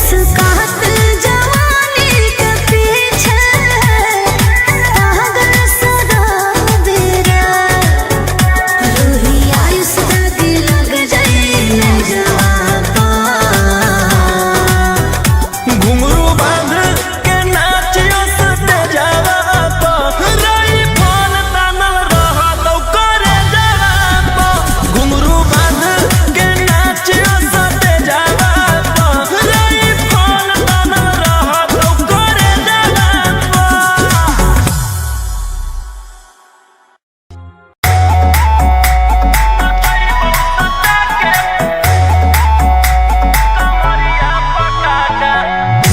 मुस्कात जवानी के पीछे पागल सदा बेरा रूही आयुष दागी लग जाए जवाब घुंघरू बांध के नाचियो सते जावा तो रही फल तानल रह तो करे जावा तो घुंघरू बांध के नाचियो सते जावा तो रही फल तानल रह तो करे जावा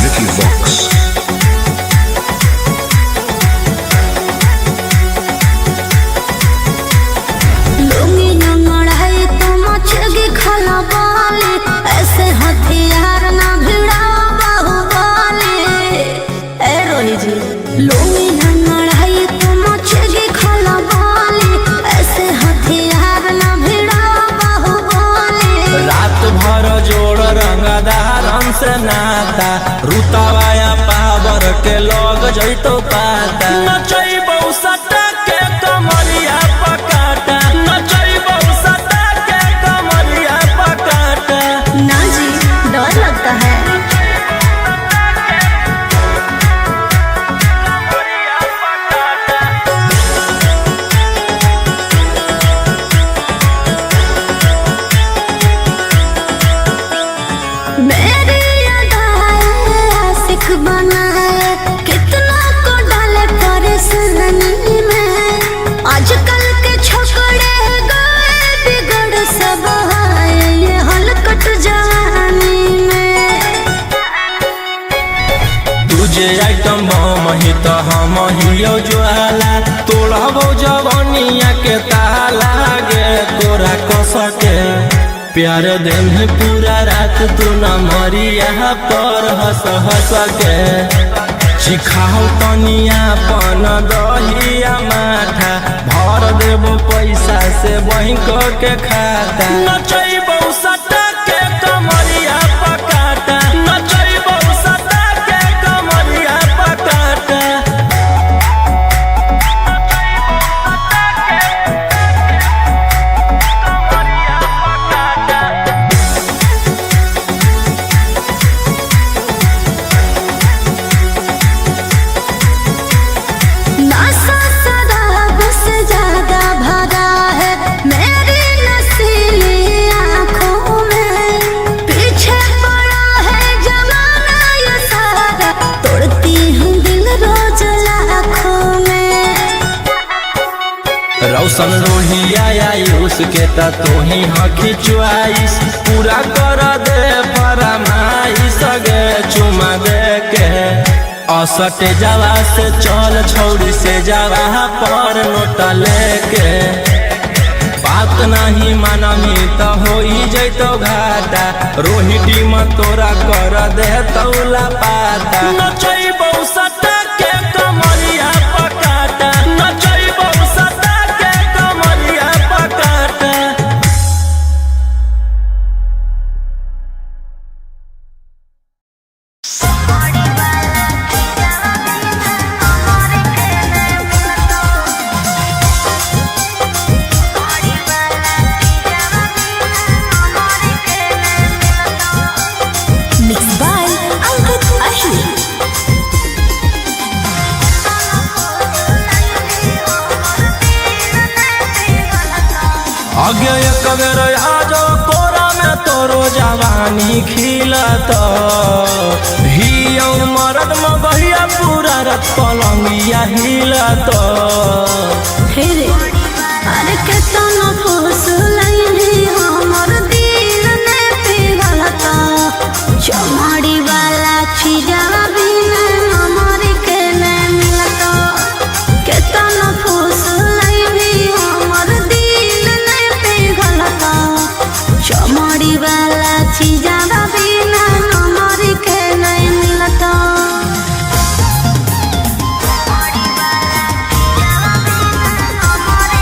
Vicky Vox. लुंगी न मढ़ाई तो मचेगी खला बाले ऐसे हथियार ना भिड़ाओ बाहुबली ए रोही जी लुंगी न मढ़ाई तो मचेगी खला बाले ऐसे हथियार ना भिड़ाओ बाहुबली रात भर जोड़ रंगदारन से नाता रुतवाया पावर के लग जैतो पाता नचैबौ सटा के कमरिया पकाटा नचैबौ सटा के कमरिया पकाटा ना जी डर लगता है मेरी अदाएं आशिक बनाए कितना को डाले परेशानी में आजकल के छोकरे गए बिगड़ सब है ये हलकट जवानी में तुझे आइटम मही तो हम हियो ज्वाला तोड़बो जवनिया के ताला गे तोरा कसके प्यार दिन है पूरा रात तू न मरिया पर हंस हंस के सिखाओ तनिया पन दहिया माथा भर देबो पैसा से बैंक के खाता नचैबौ सटा के कमरिया पकाटा नचैबौ सटा के कमरिया पकाटा नशा शराब से ज्यादा भरा है मेरी नशीली आंखों में पीछे पड़ा है जमाना ये सारा तोड़ती हूँ दिल रोज लाखों में रौशन रोहिया आयुष के तो ही हकी च्वाइस पूरा कर दे फरमाइश गे चुमा दे के असटे जावा से चल छौड़ी से जावा पर नोट लेके बात नहीं मानमी तो हो जैतो घाटा रोहिटी में तोरा कर दे तौला पाता नचैबौ सटा के कमरिया पकाटा नचैबौ सटा के कमरिया पकाटा Mixed by Ankit Ashmi. आगे एक बेर आजो कोरा में तोरो जवानी खिलत हियो मरद में बहिया पूरा रत पलंगिया हिलत हे रे अरे केतना फुसलैनी हमर दिल ने पिघलता चमड़ी वाला चीजा बिना हमर के ने मिलता केतना फुसलैनी हमर दिल ने पिघलता चमड़ी वाला चीजा बिना हमर के ने मिलता हमारे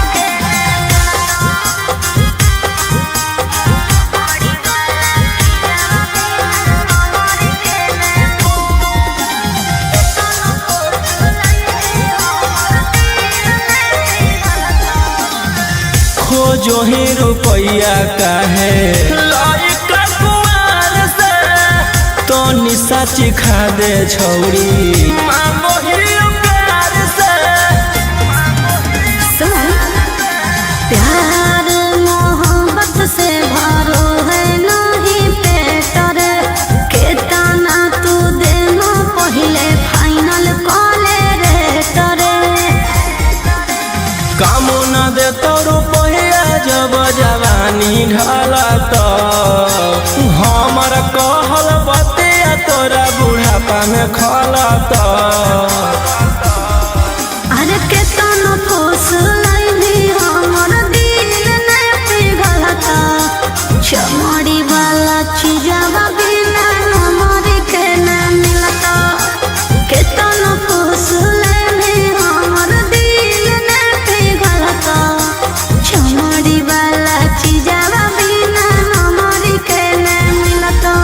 जो ही रुपया काहे लइका कुआर से तो निशा चिखा दे छौरी मांगो ही प्यार से। सुन प्यार मोहब्बत से भरो है नहीं पेट रे केतना तू देनो पहिले फाइनल कॉले रे तरे काम न दे तो रुपया जब जवानी ढला तो हमर कहल बतिया तोरा बुढ़ापा में खला तो अरे केतना फूस लाइनी हमर दिल ने पिघलता चमड़ी वाला चीजवा बिना हमर के न मिलता केतना फूस लाइनी हमर दिल ने पिघलता चमड़ी वाला चीजवा बिना हमर के न मिलता।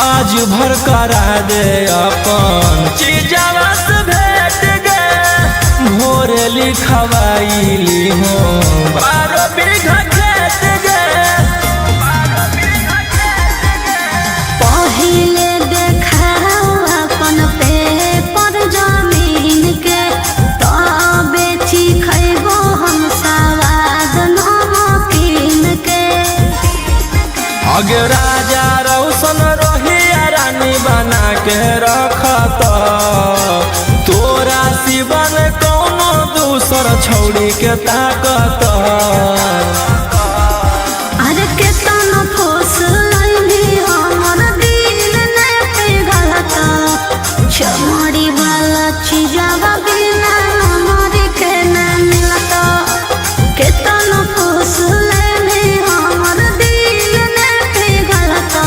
आज भर करा दे अपन चीजवा से भेट गे भोरे लिखवाईली हो 12 बीघा खेत गे पहिले देखाओ अपन पेपर जमीन के तब बेची खैबो हम सवाद नमकीन के। अगे राजा रौशन रोहिया रानी बना के रखत तोरा सिवन कौनो दूसर छौड़ी के ताकत। अरे केतना फूस लाइनी हमर दिल ने पिघलता चमड़ी वाला चीजवा बिना हमर के न मिलता केतना फूस लाइनी हमर दिल ने पिघलता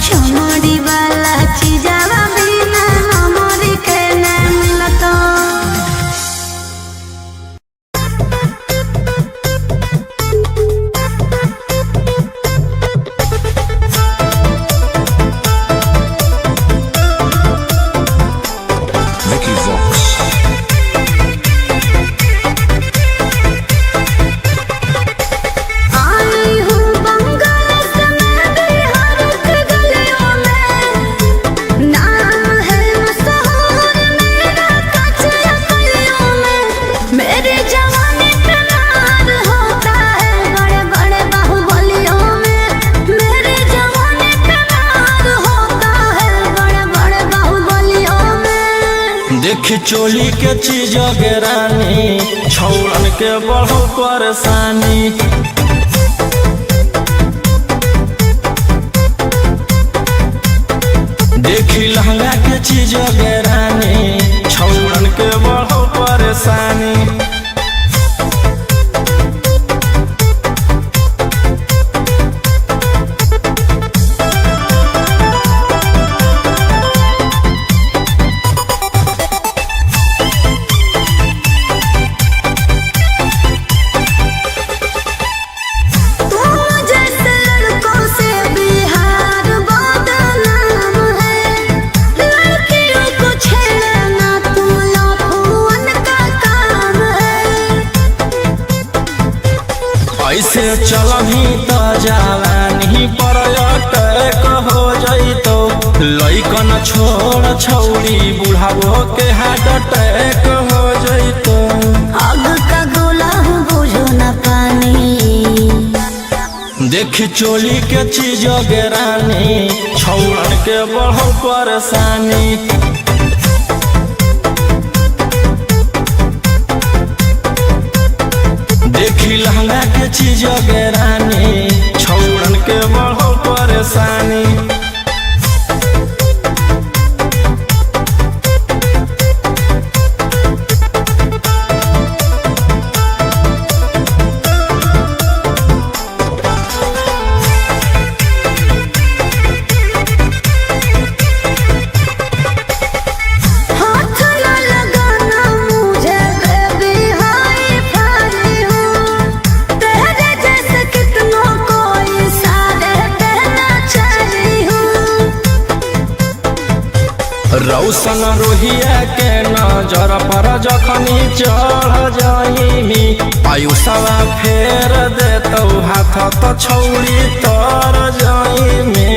चमड़ी वाला चीजवा बिना हमर के न मिलता। Vicky Vox. आई हूँ बंगाल से मैं बिहार के गलियों में नाम है मशहूर मेरा कचरा गलियों में मेरी जवानी पे मार होता है बड़े बड़े बाहुबलियों में मेरी जवानी पे मार होता है बड़े बड़े बाहुबलियों में। देख चोली के चीज गे रानी छौड़न के बढ़ो परेशानी देखी लहंगा के चीज गे रानी छौड़न के बढ़ो परेशानी। तुम जैसे लड़कों से बिहार बदनाम है लड़कियों को छेड़ना तुम लफुअन का काम है। ऐसे चलही तो जवानी पर अटैक हो जइतो लइकन छोड़ छौड़ी बुढ़ावो के हार्ट अटैक हो जइतो। आग का गोला बुझो न पानी देख चोली के चीज गे रानी छौड़न के बढ़ो परेशानी देखी लहंगा के चीज गे रानी छौड़न के बढ़ो परेशानी। हाँ रौशन रोहिया के नजर पर जखनी चढ़ जाइमी आयुषवा फेर देतौ हाथ तो छौड़ी तर जाइमी।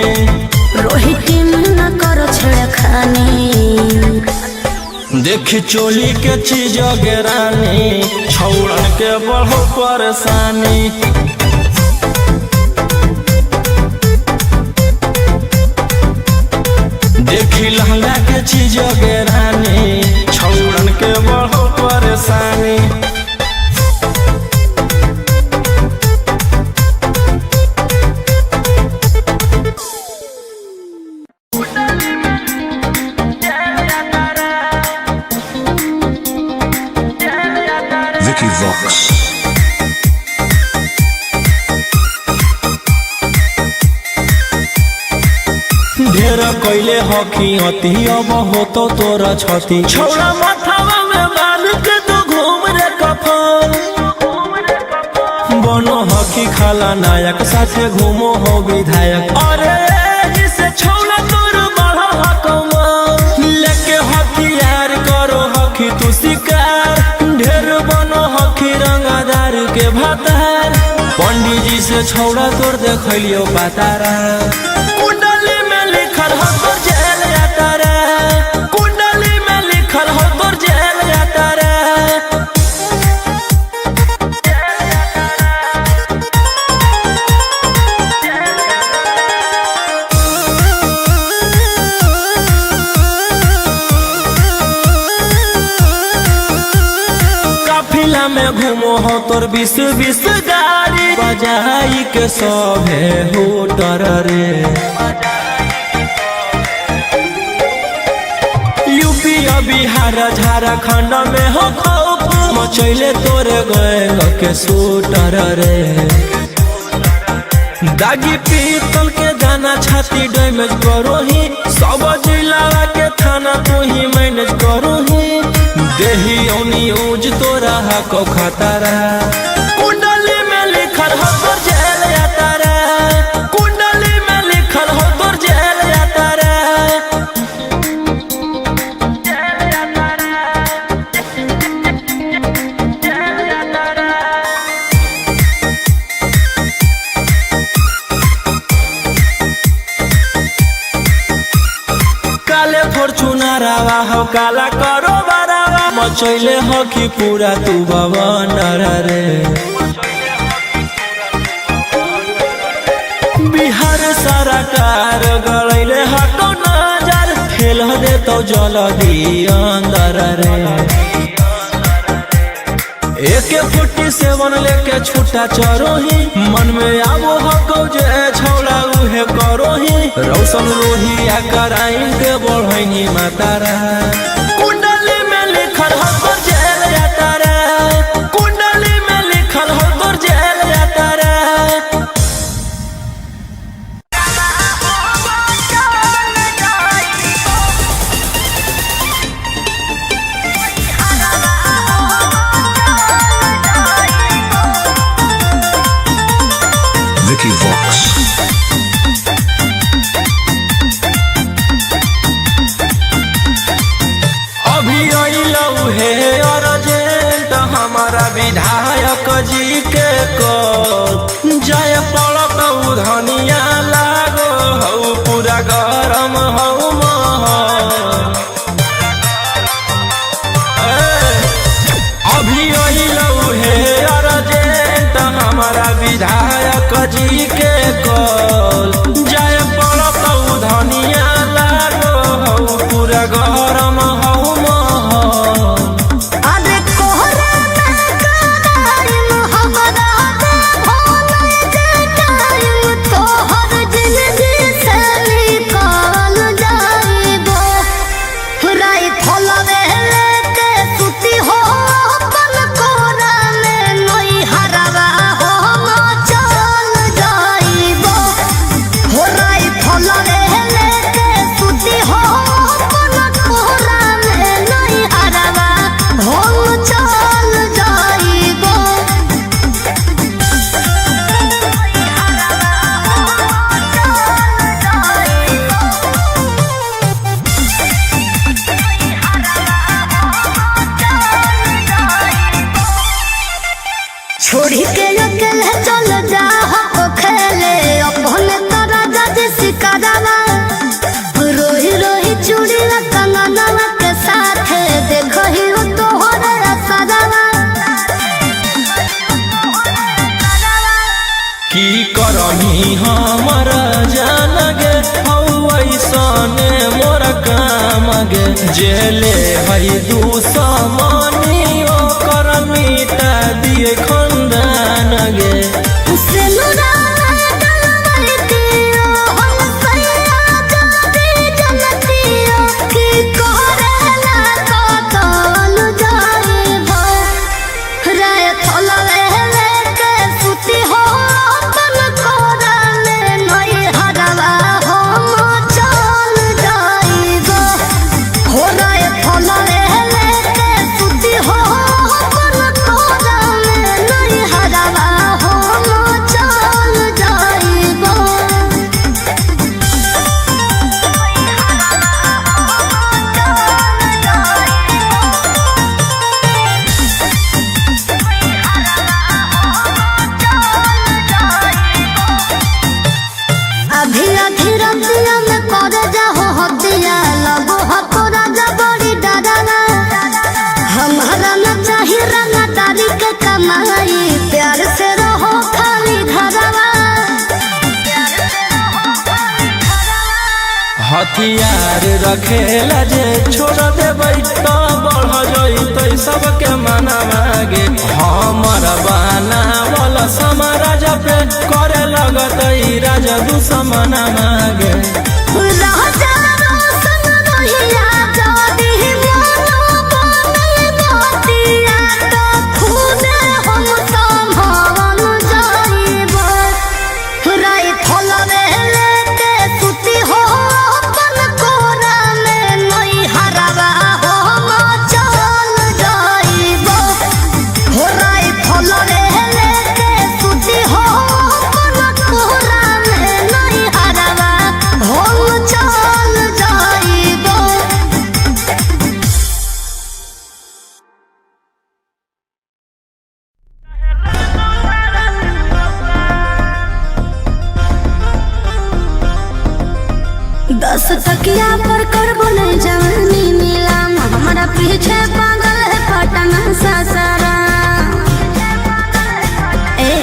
रोहित न कर छेड़खानी देखी चोली के चीज गेरानी छौड़न के बढ़ो परेशानी। देखी लहंगा के चीज गेरानी छौड़न के बढ़ो परेशानी। Vicky Vox. ढेर कैले हकी अति अब हो तो तोरा छती छौड़ा माथावा में बांध के तो घूम रे कफन बनो हकी खाला नायक साथे घूमो हो विधायक। अरे जिसे छौड़ा तोर बढ़ा हकमा लेके हथियार करो हकी तू शिकार ढेर बनो हकी रंगादार के भातार। पंडित जी से छौड़ा तोर देखलियो पातारा कुंडली में लिखल हो तोर जेल जाता रे कुंडली में लिखल हो तोर जेल जाता रे। काफिला में घूमो हो तोर 20-20 गाड़ी बजाई के सभे हो डर रे। यूपी बिहार झारखंड में हो खौफ मचैले तोरे गए के सूटर रे। दागी पीतल के दाना छाती डैमेज करो ही सब जिला के थाना तू ही मैनेज करो ही देही औनी ऊज तोरा को खतरा कुंडली में लिखल हो तोर जेल जाता रे कुंडली में लिखल हो तोर जेल जाता रे। काले फॉर्चूनरवा हो काला करो बरावा मचैले हो कि पूरा तू भवन रे। बिहार सरकार गलैले हटो नजर फेल दे तो जल्दी अंदर रे। AK-47 लेके छूटा चरो ही मन में आवो हको जे छौड़ा उहे करो ही रौशन रोहिया कराइन के बढ़ैनी मातारा कुंडली में लिखल हो तोर जेल जाता रे कुंडली में लिखल हो तोर जेल जाता रे। Vicky Vox. अभी अइलौ हे अर्जेंट हमारा विधायक जी के कॉल जाय पड़तौ धनिया लागो हौ पूरा गरम हौ महल। अभी अइलौ हे अर्जेंट हमारा विधायक जी के कॉल जाय पड़तौ धनिया लागो हौ पूरा गरम हौ महल। अरे कोहरा में कराइम हमरा दे भोले जे टाइम तोहर जिंदगी से निकाल जाइबो राई फलवे लेके सुती हो अपन कोरा में नई हरवा हो चल जाइबो हो की करही हमर जान गे ऐसने मोर काम गे जेले है दुश्मनी ओकर मिटा दिए खंदान गे हथियार रखेला जे छोड़ देबै तो बढ़ जइतै सबके मना मागे हमर बनावल समाराज पे करे लगतै राजा दुश्मन मागे दस तकिया पर करबो नहीं जवानी नीलाम हमारा पीछे पागल है पटना सासारा ए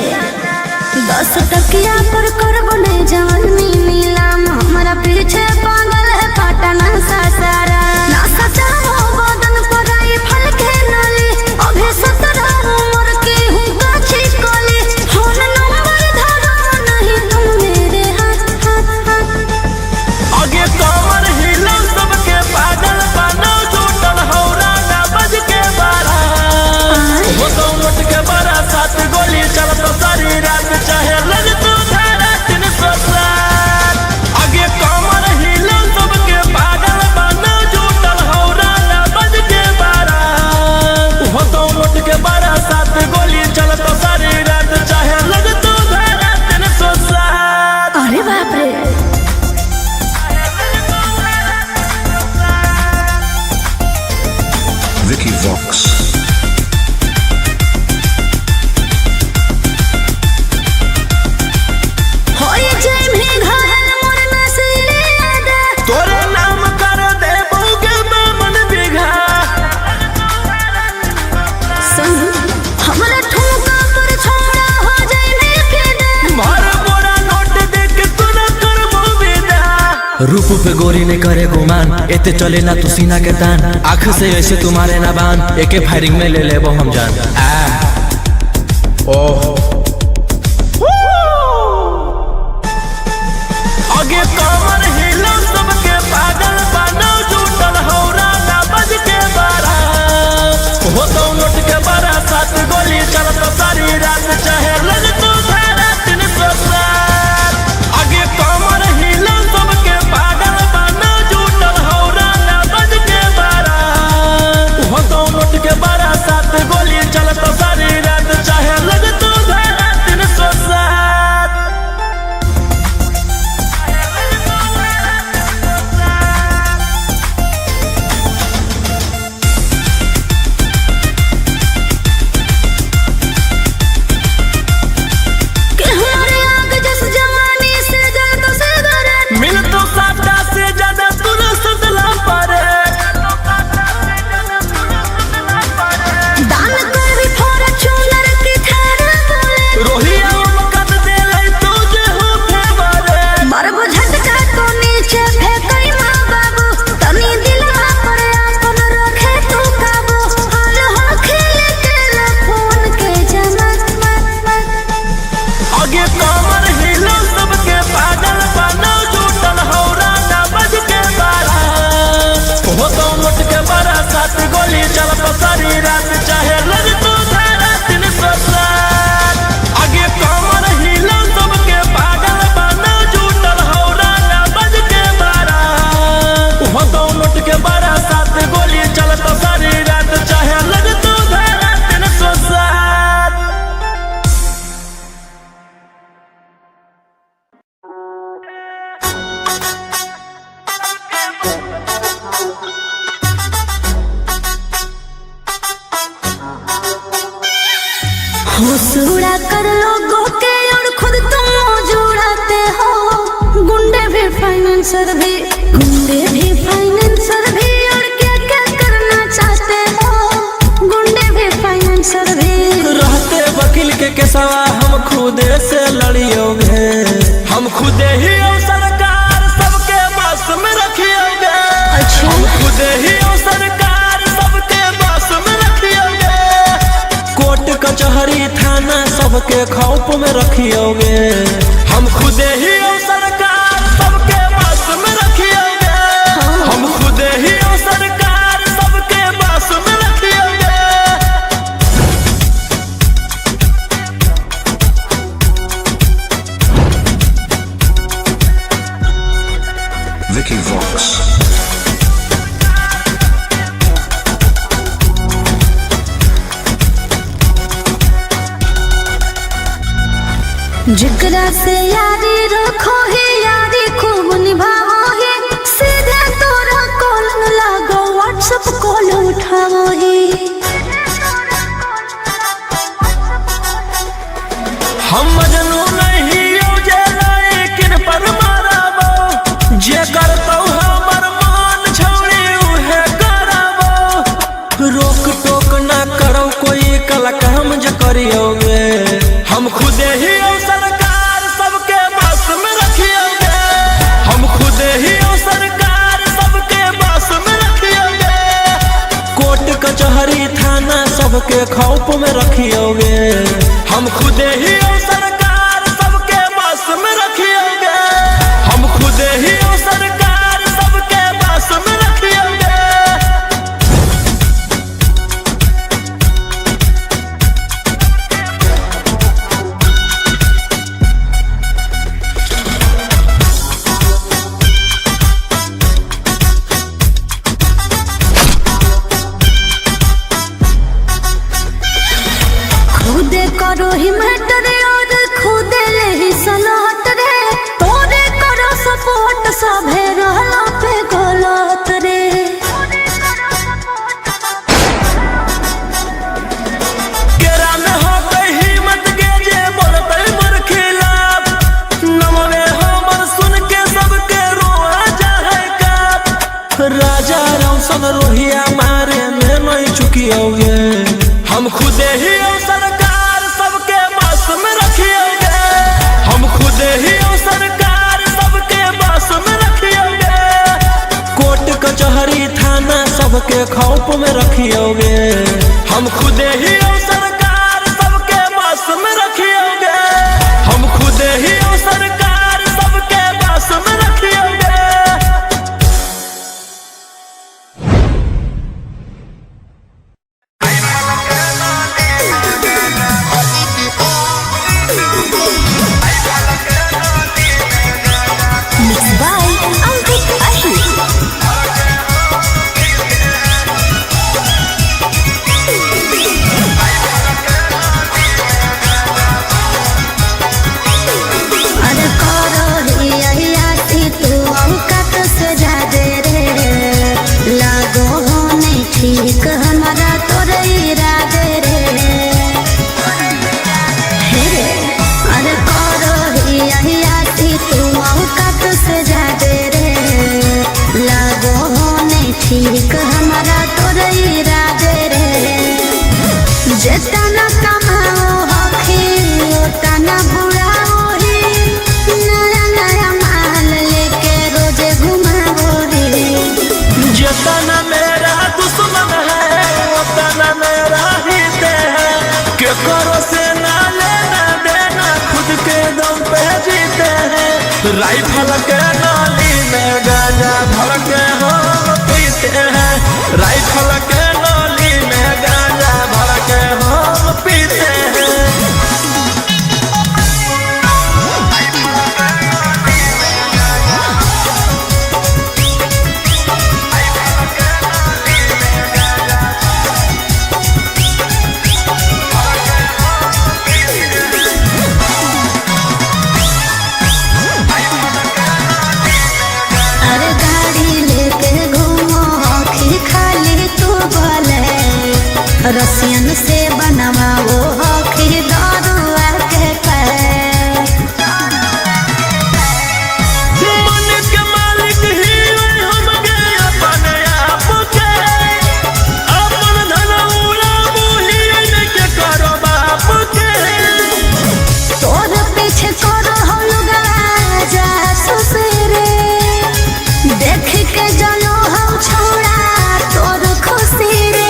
10 तकिया पर करबो नहीं जवानी नीलाम हमारा पीछे पागल है पटना सासारा ना सचाओ बदन पर आई फल के नाली अभी 17 उम्र की हूँ काछी कोली फोन नंबर धरो नहीं तुम मेरे हाथ आगे कमर हिला सबके पागल बनो जुटल हौरा ना बज के बारा वो तो लुट के बड़ा 7 गोली चलत सारी रात चाहे लग तू धारा 307 आगे कमर हिला सबके पागल बनो जुटल हौरा ना बज के बारा वो तो लुट के बड़ा 7 गोली चलत सारी रात चाहे लग तू धारा 307 अरे बाप रे Vicky Vox. होई जय में घायल मोर नसीले आदा तोरे नाम कर दे बहुगे मन बिघा सुन हमरा ठुमका पर छोड़ा हो जय में फिदा भर बोरा नोट देख तू न करबो विदा रूप पे गोरी ने करे गुमान एते चले ना तू सीना के तान आँख से ऐसे तुम्हारे ना बान एके फायरिंग में ले लेबो हम जान ओह आगे कमर हिला सबके पागल बनो जुटल हौरा ना बज के बारा हो तो लुट के बड़ा 7 गोली चलत सारी रात चाहे लग तू धारा 307 आगे कमर हिला सबके पागल बनो जुटल हौरा ना बज के बारा हो तो लुट के बड़ा 7 गोली चलत सारी रात चाहे लग तू धारा आगे कमर हिलो सबके पागल बनो जुटल हौरा ना बज के बारा हो तो मुट के बड़ा 7 गोली चल पसारी रात चाहे लग तू धारा 307 आगे कमर हिलो सबके पागल बनो जुटल हौरा ना बज के बारा हो तो मुट के बड़ा 7 गोली चल पसारी रात चाहे लग तू धारा 307 होश उड़ा कर लोगों के और खुद तुम मौज उड़ाते हो। गुंडे भी फाइनेंसर भी और क्या क्या करना चाहते हो। गुंडे भी फाइनेंसर भी रहते वकील के केसवा हम खुदे से लड़ियोगे हम खुदे ही और सरकार सबके बस में रखियोगे हम खुदे ही और सरकार सबके बस में रखियोगे कोर्ट कचहरी थाना सबके खौफ में रखियोगे हम खुदे ही और सरकार सबके बस में रखियोगे हम खुदे ही और सरकार सबके बस में रखियोगे Vicky Vox. जिगरा से यारी रखो ही यारी खूब निभाओ ही सीधे तोरा कॉल न लागो व्हाट्सएप कॉल उठाओ ही हम मजनू नहीं उजे लेकिन पर माराबो जे करतौ हमर मान छौड़ी उहे कराबो रोक टोक ना करो कोई कलक हम जे करियोगे हम खुदे ही और सरकार सबके बस में रखियोगे हम खुदे ही और सरकार सबके बस में रखियोगे कोर्ट कचहरी थाना सबके खौफ में रखियोगे हम खुदे ही और सरकार सबके बस में रखियोगे हम खुदे ही और सरकार सबके बस में रखियोगे खुदे करो ही मैटर और खुदे ले ही सलाहत रे तोरे करो सपोर्ट सभे रहला पे गलत रे केरा में हो गई हिम्मत के जे बोलते मोर खिलाफ नमवे हमर सुन के सबके रोआ जाए काप राजा रौशन रोहिया मारे में नहीं चुकियोगे हम खुदे ही और सरकार सबके बस में रखियोगे हम खुदे ही और सरकार सबके बस में रखियोगे कोर्ट कचहरी थाना सबके खौफ में रखियोगे हम खुदे ही और सरकार सबके बस में रखियोगे हम खुदे ही और सरकार सबके बस में रखियोगे Mixed by Ankit Ahi. Rifle के नाली में गांजा भर के हम पीते हैं। राइफल के नाली में गांजा भर के हम पीते हैं। रसियन से बनवा वो हखी दारुआ के मन के मालिक ही हम गए अपने आप के। अपन धन उड़ाबू ही के करो बाप के। तोर पीछे करो हम लोग जासूस रे। देख के जानो हम छोड़ा तोर खुशी रे।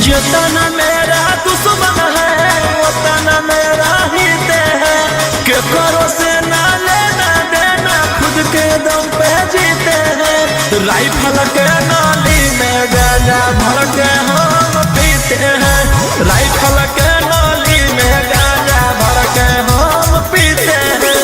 जितना मेरा दुश्मन है उतना मेरा हित है। के करो से ना लेना देना खुद के दम पे जीते हैं। राइफल के नाली में गांजा भर के हम पीते हैं। राइफल के नाली में गांजा भर के हम पीते हैं।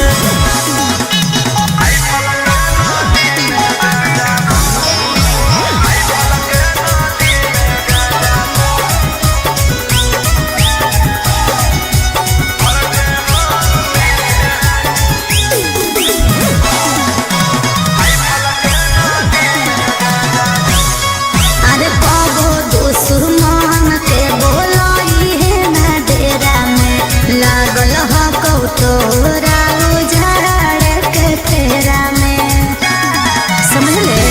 अरे कबो दुश्मन के बोलाई है ना डेरा में लागल हो तोरा उजाड़ के फेरा में। समझ ले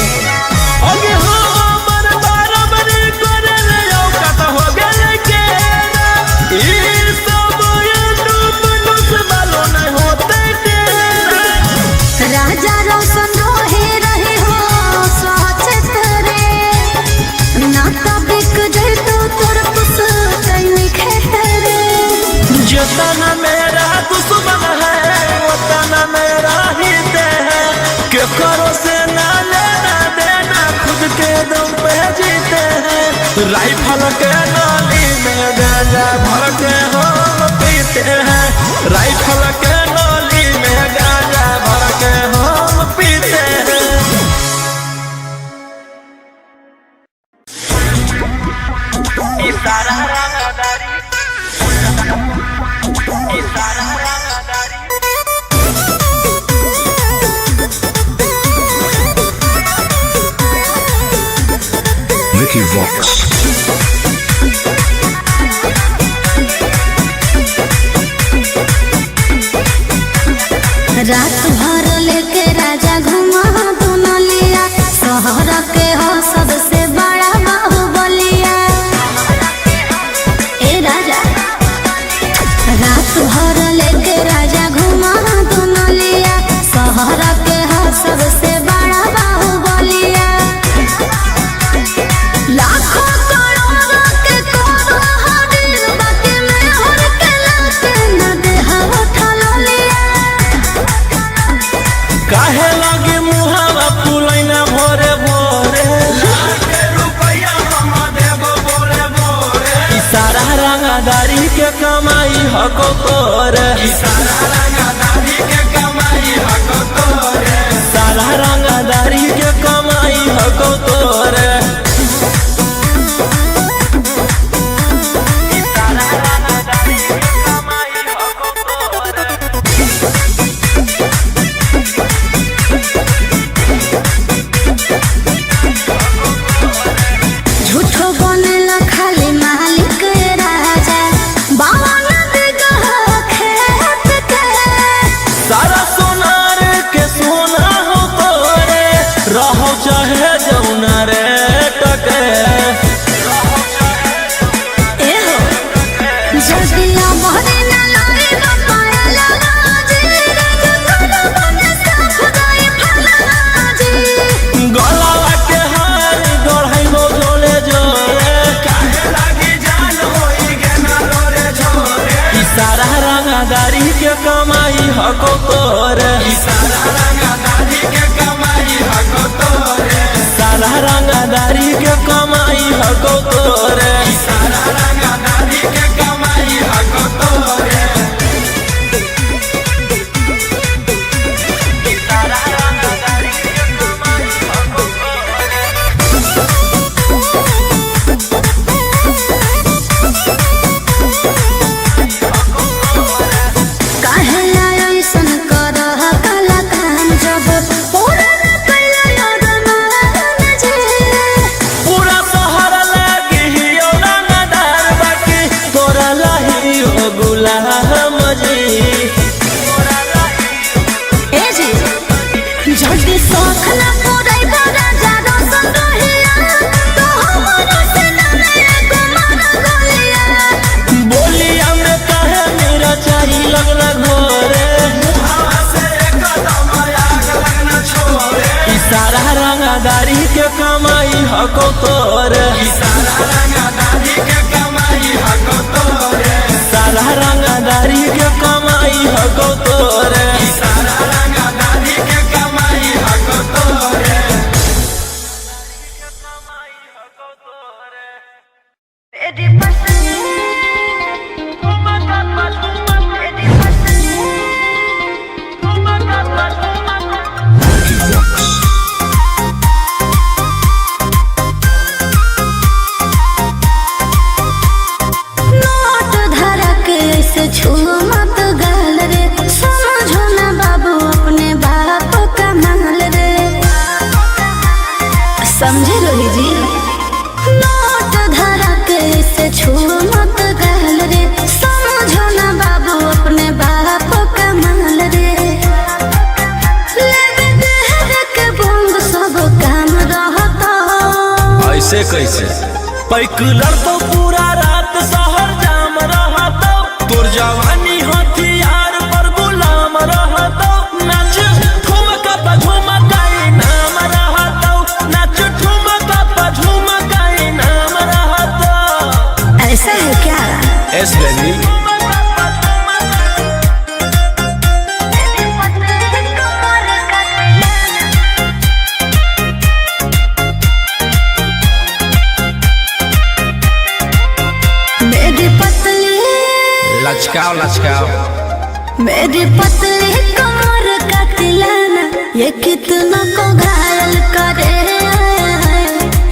अगे हमर बराबरी करे ले औकात हो गेले के। ई सब डूब वालो नहीं होते के। राजा रोशन रहे हो सचेत रे। ना बिक जाए तो तोर कुछ कहीं खेत रे। जितना मेरा दुश्मन है उतना मेरा हित है। के करो से ना लेना देना खुद के दम पे जीते हैं। राइफल के नाली में गांजा भर के हम पीते हैं। राइफल के नाली में गांजा भर के हम पीते हैं। इशारा रंगदारी इशारा रंगदारी Vicky Vox. रात भर लेके राजा घुमा दुनलिया। शहर के हो सबसे बड़ा बाहुबलिया। ए राजा रात भर लेके राजा घुमा दुनलिया। शहर के हो सबसे बड़ा बाहुबलिया। लाखों करोड़ों के करो हदिल बाकी में हर के लाके न देहा उठा लिया। काहे लगे मुहावा फुलैना भोरे भोरे। रुपया हम देबो भोरे भोरे। इशारा रंगदारी के कमाई हको तोरे। इशारा रंगदारी के कमाई हको तोरे। सारा रंगदारी के कमाई हको तोरे। इशारा रंगदारी के कमाई हको तोरे। झूठो बनेला खाली मालिक राजा। बावन बिगहा खेत के। सारा सोनार के सोना हो तोरे। रहो चाहे जौना रे टके। ए हो जदिया बहरे न लाए बपाया राजी। राजा करो बने साफ गए फलाजी। गलावा के हार गढ़ाई गो जोले जोरे। काहे लागी जान होई गे ना रोरे झोरे। इशारा रंगदारी के कमाई हको तोरे। सारा रंगदारी के कमाई हको तोरे, सारा रंगदारी के कमाई हको तोरे, सारा रंगदारी के कमाई हको तोरे। सारा रंगदारी के कमाई हको तोरे, सारा रंगदारी के कमाई हको तोरे, सारा रंगदारी के कमाई हको तोरे, सारा रंगदारी के कमाई हको तोरे। समझे रोही जी, नोट धरा के से छू मत गहल रे, समझो ना बाबू अपने बाप का माल रे, लेवे देहर के बंग सब काम रहता। ऐसे कैसे पैकुलर तो पूरा रात शहर जाम रहता, तोर जवानी हथियार पर गुलाम रहता, नाच ठुमका पे झुमकाई नाम रहता, नाच ठुमका पे झुमकाई नाम रहता। ऐसा है क्या? एस बेबी लचकाओ लचकाओ, मेरी पतली कमर का तिलाना ये कितना को घायल करे,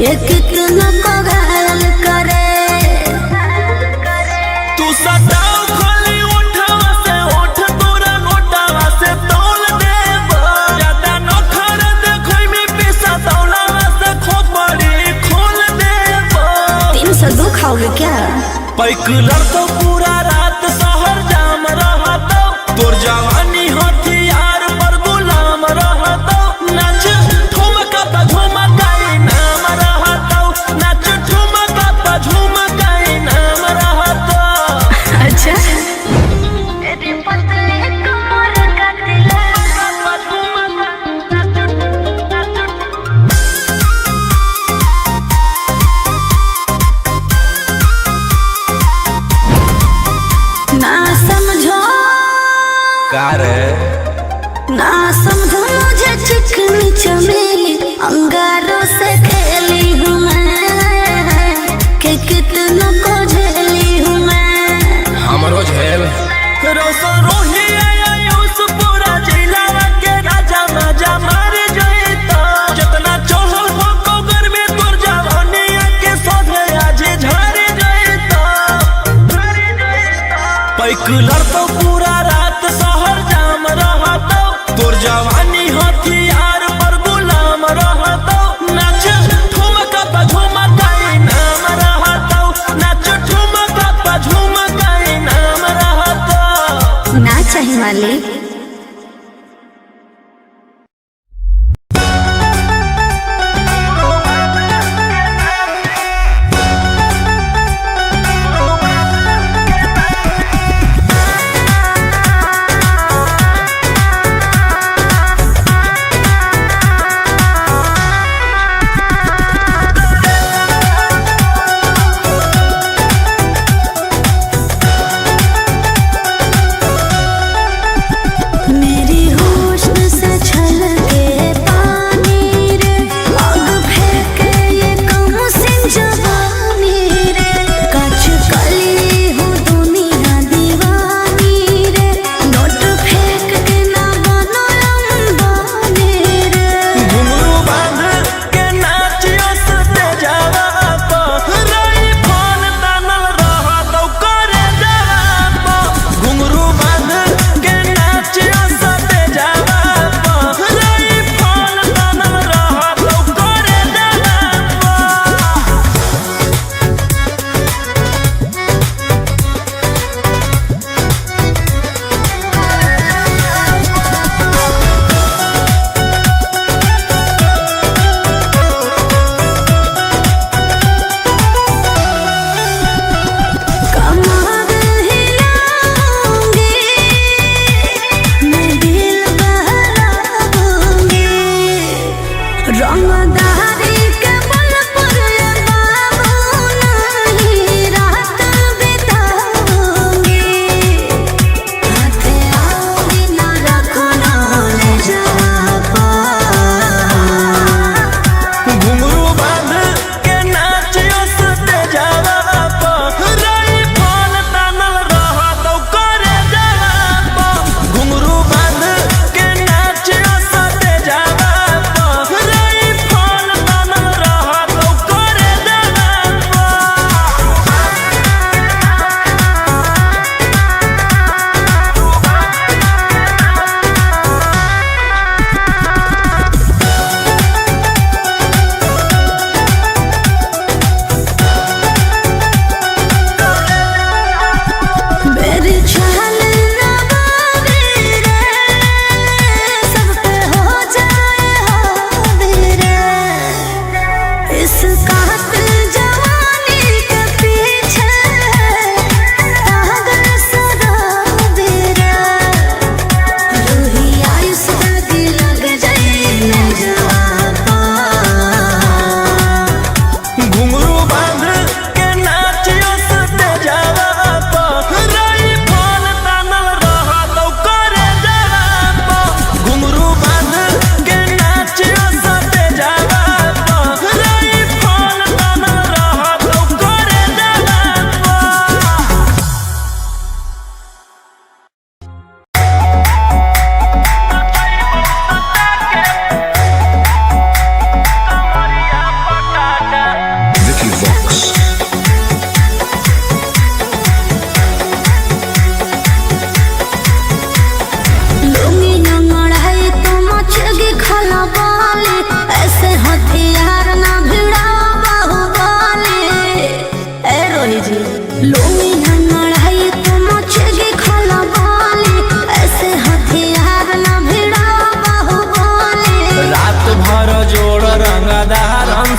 ये कितना को घायल करे। तू सटाओ खाली उठावा से उठ तोरा गोटावा से तौल देबो, ज्यादा नखर देखै में पैसा तौलावा से खोपड़ी खोल देबो। 302 खाओगे क्या? पैकुलर तो पूरा रात शहर जाम रहता, तोर जवानी हथियार पर गुलाम रहता, नाच ठुमका पे झुमकाई नाम रहता, नाच ठुमका पे झुमकाई नाम रहता। अच्छा मेरी पतली कमर का ना समझो ना समझो मुझे चिकनी चमेली अंगारों से खेली हूँ मैं, कि कितना को झेली हूँ मैं। हमरो झेल रोशन रोही आयुष पूरा जिला के राजा मजा मार जइता, जितना चढ़ल हो कोगर में तोर जवानी के सोधे आज झाड़ जइता। पैकुलर तो पूरा रात शहर जाम रहता, तोर जवानी हथियार पर गुलाम रहता, नाच ठुमका पे झुमकाई नाम रहता, नाच ठुमका पे झुमकाई नाम रहता।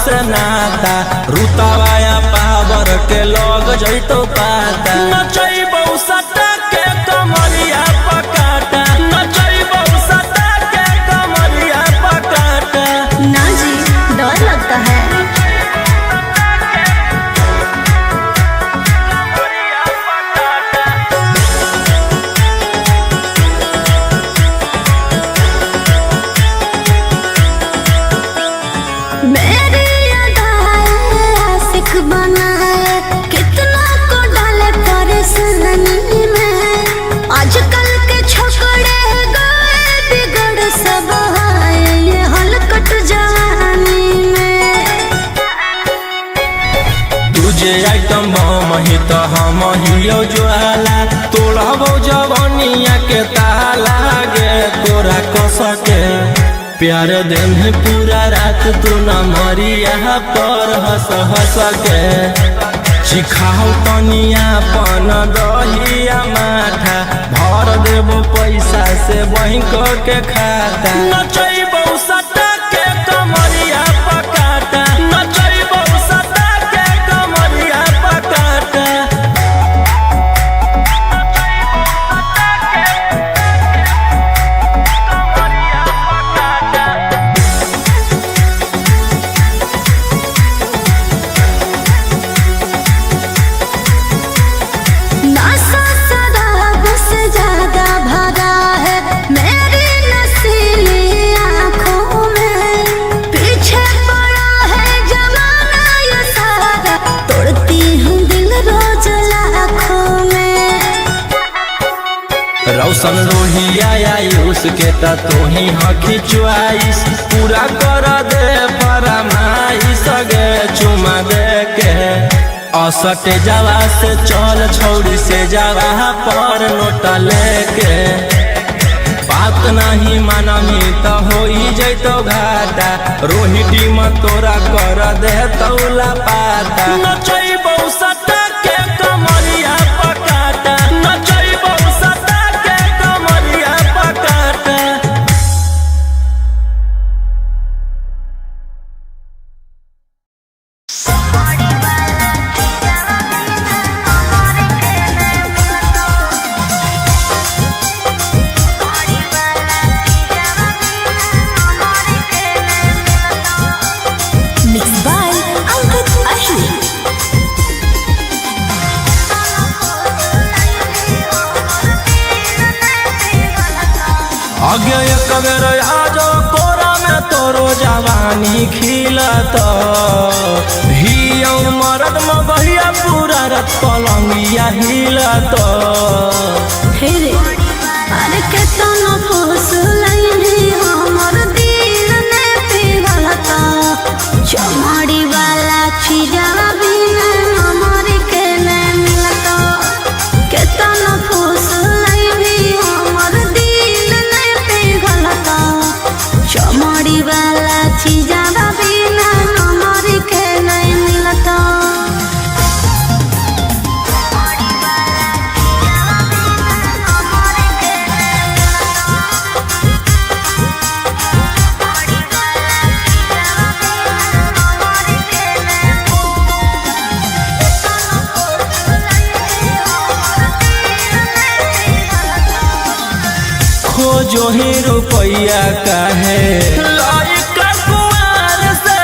से नाता रुतावाया पावर के लग जैतो पाता नचैबौ सटा के कमरिया पकाटा नचैबौ सटा के कमरिया पकाटा। ना जी, डर लगता है। मेरी अदाएं आशिक बनाए, कितना को डाले परेशानी में। आजकल के छोकरे गए बिगड़ सब है ये हलकट जवानी में। तुझे आइटम मही तो हम हियो ज्वाला तोड़बो जवनिया के ताला गे तोरा कसके प्यार दिन पूरा रात तू न मरिया पर हंस हंस के सिखाओ तनिया पन दहिया माथा भर देबो पैसा से बैंक के खाता नचैबौ सटा के कमरिया पकाटा नचैबौ सटा के कमरिया पकाटा। नशा शराब से ज्यादा भरा है मेरी नशीली आँखों में। पीछे पड़ा है जमाना ये सारा, तोड़ती हूँ दिल रोज लाखों में। रौशन रोहिया आयुष के त तोही हकी च्वाइस पूरा कर दे फरमाइश गे चुमा दे के असटे जावा से चल छौड़ी से जावा पर नोट लेके बात नहीं मानमी तो होई जैतो घाटा रोहिटी में तोरा कर दे तौला पाता नचैबौ सटा के कमरिया पकाटा नचैबौ सटा के कमरिया पकाटा। Mixed by Ankit Ashmi. आगे एक बेर आजो कोरा में तोरो जवानी खिलत हियो मरद में बहिया पूरा रत पलंगिया हिलत। हे रे, अरे केतना फुसलैनी हमर दिल ने पिघलता। चमड़ी वाला चीज़वा बिना हमर के ने मिलता। केतना फुसलैनी हमर दिल ने पिघलता। चमड़ी वाला चीज़वा बिना हमर के ने मिलता। खोजो ही रुपया काहे लाइका कुआर से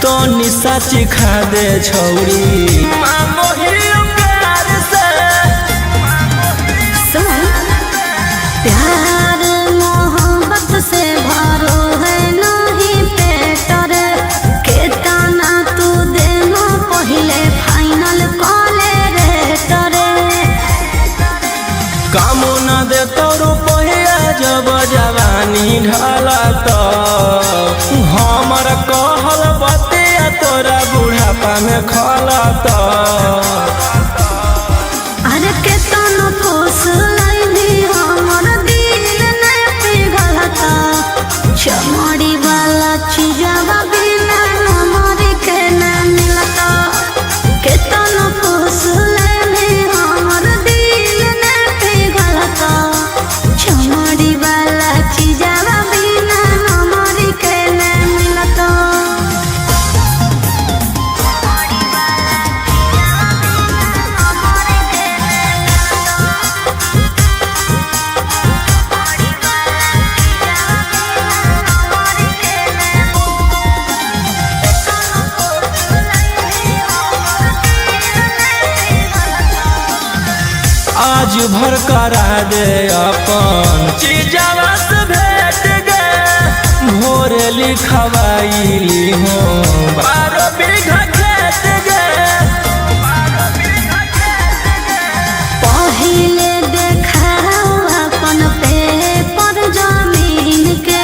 तो निशा चिखा दे छौड़ी मांगो ही प्यार से। सुन, प्यार मोहब्बत से भरो है नहीं पेट रे। केतना तू देनो पहिले फाइनल कॉले रे तरे। काम न दे तो रुपया जब जवानी ढलत हमर कहल बतिया तोरा बुढ़ापा में खलत। अरे केतना फुसलैनी हमर दिल ने पिघलता। चमड़ी वाला चीज़वा बिना हमर के ने मिलता। केतना फुसलैनी हमर दिल ने पिघलता। चमड़ी वाला चीज़वा बिना हमर के ने मिलता। घर करा दे अपन चीजवा से भेट गे भोरे लिखवाइली हो 12 बीघा खेत गे पहिले देखाओ अपन पेपर जमीन के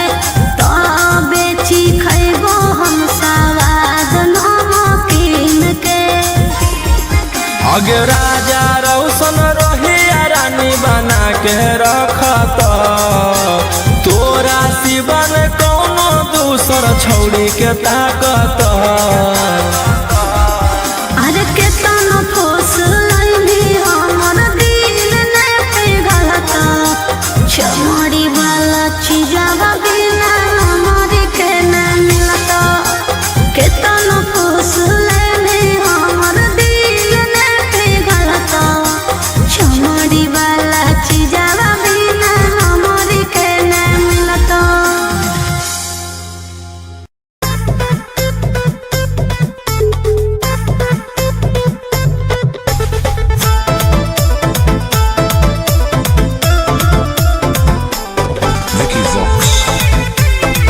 तब बेची खैबो हम सवाद नमकीन के अगे राजा रौशन रोहिया रानी बना के रखत तोरा सिवन कौनो दूसर छौड़ी के ताकत अरे केतनो फुसलैनी हमर दिल ने पिघलता चमड़ी वाला चीजवा बिना हमर के न मिलता केतनो फुसलैनी हमर दिल ने पिघलता चमड़ी वाला चीजवा बिना हमर के न मिलता Vicky Vox.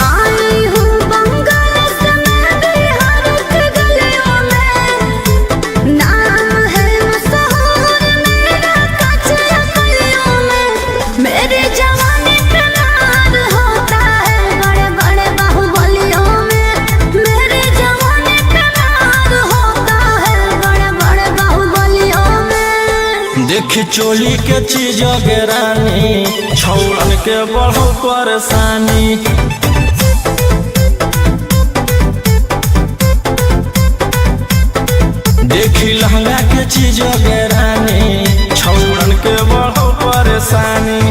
आई हूँ बंगाल से मैं बिहार के गलियों में नाम है मशहूर मेरा कचरा गलियों में मेरे जवानी पे नाम होता है बड़े बड़े बाहुबलियों में मेरे जवानी पे नाम होता है बड़े बड़े बाहुबलियों में देख चोली के चीज गे रानी छौड़न के बढ़ो परेशानी देखी लहंगा के चीज गे रानी छौड़न के बढ़ो परेशानी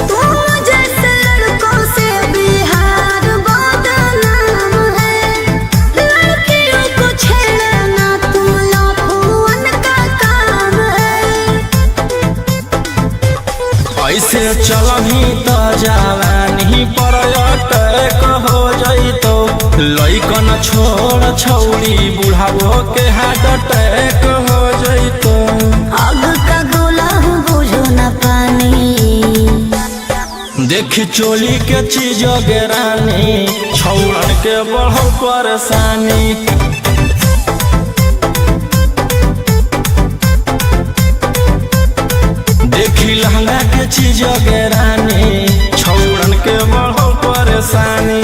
तुम जैसे लड़कों से बिहार बदनाम है लड़कियों को छेड़ना तुम लफुअन का काम है ऐसे चलही तो जवानी पर अटैक हो जइतो लइकन छोड़ छौड़ी बुढ़ावो के हार्ट अटैक हो जइतो आग का गोला हूँ बुझो न पानी देख चोली के चीज गे रानी छौड़न के बढ़ो परेशानी देखी लहंगा के चीज गे रानी छौड़न के बढ़ो परेशानी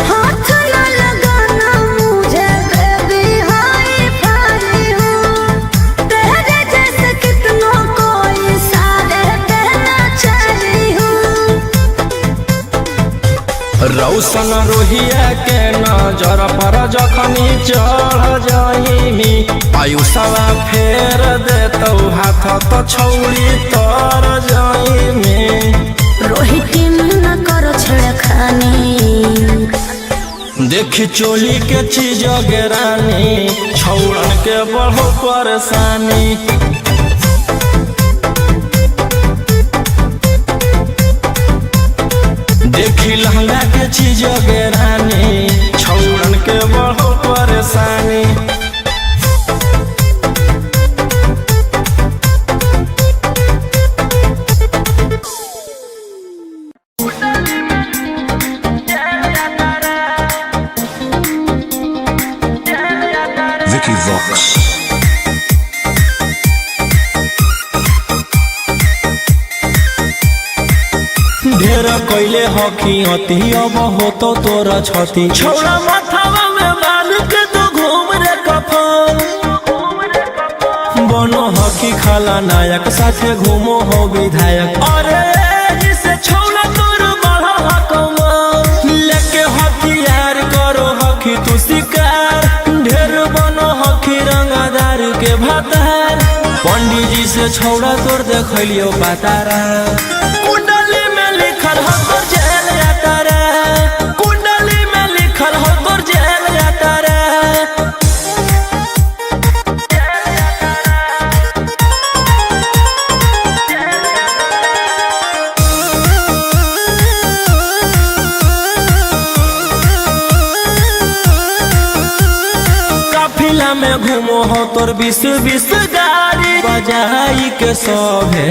हाथ न लगाना मुझे बेबी हाई फाई हूँ तेरे जैसे कितनों को इशारे कहना चाही हूँ रौशन रोहिया के नजर पर जखनी चढ़ जाइमी आयुषवा फेर देतौ हाथ तो छौड़ी तर जाइमी रोहित न करो छेड़खानी देख चोली के चीज गे रानी छौड़न के बढ़ो परेशानी देखी लहंगा के चीज गे रानी छौड़न के बढ़ो परेशानी Vicky Vox. ढेर कैले हकी अति अब हो तो तोरा छती छौड़ा माथावा में बांध के तो घूम रे कफन बनो हकी खाला नायक साथे घूमो हो विधायक अरे जिसे छौड़ा तोर से छौड़ा तोर देखलियो बतारा कुंडली में लिखल हो तोर जेल यात्रा कुंडली में लिखल हो तोर जेल यात्रा काफिला में घूमो हो तोर 20 गाड़ी बजाई के सभे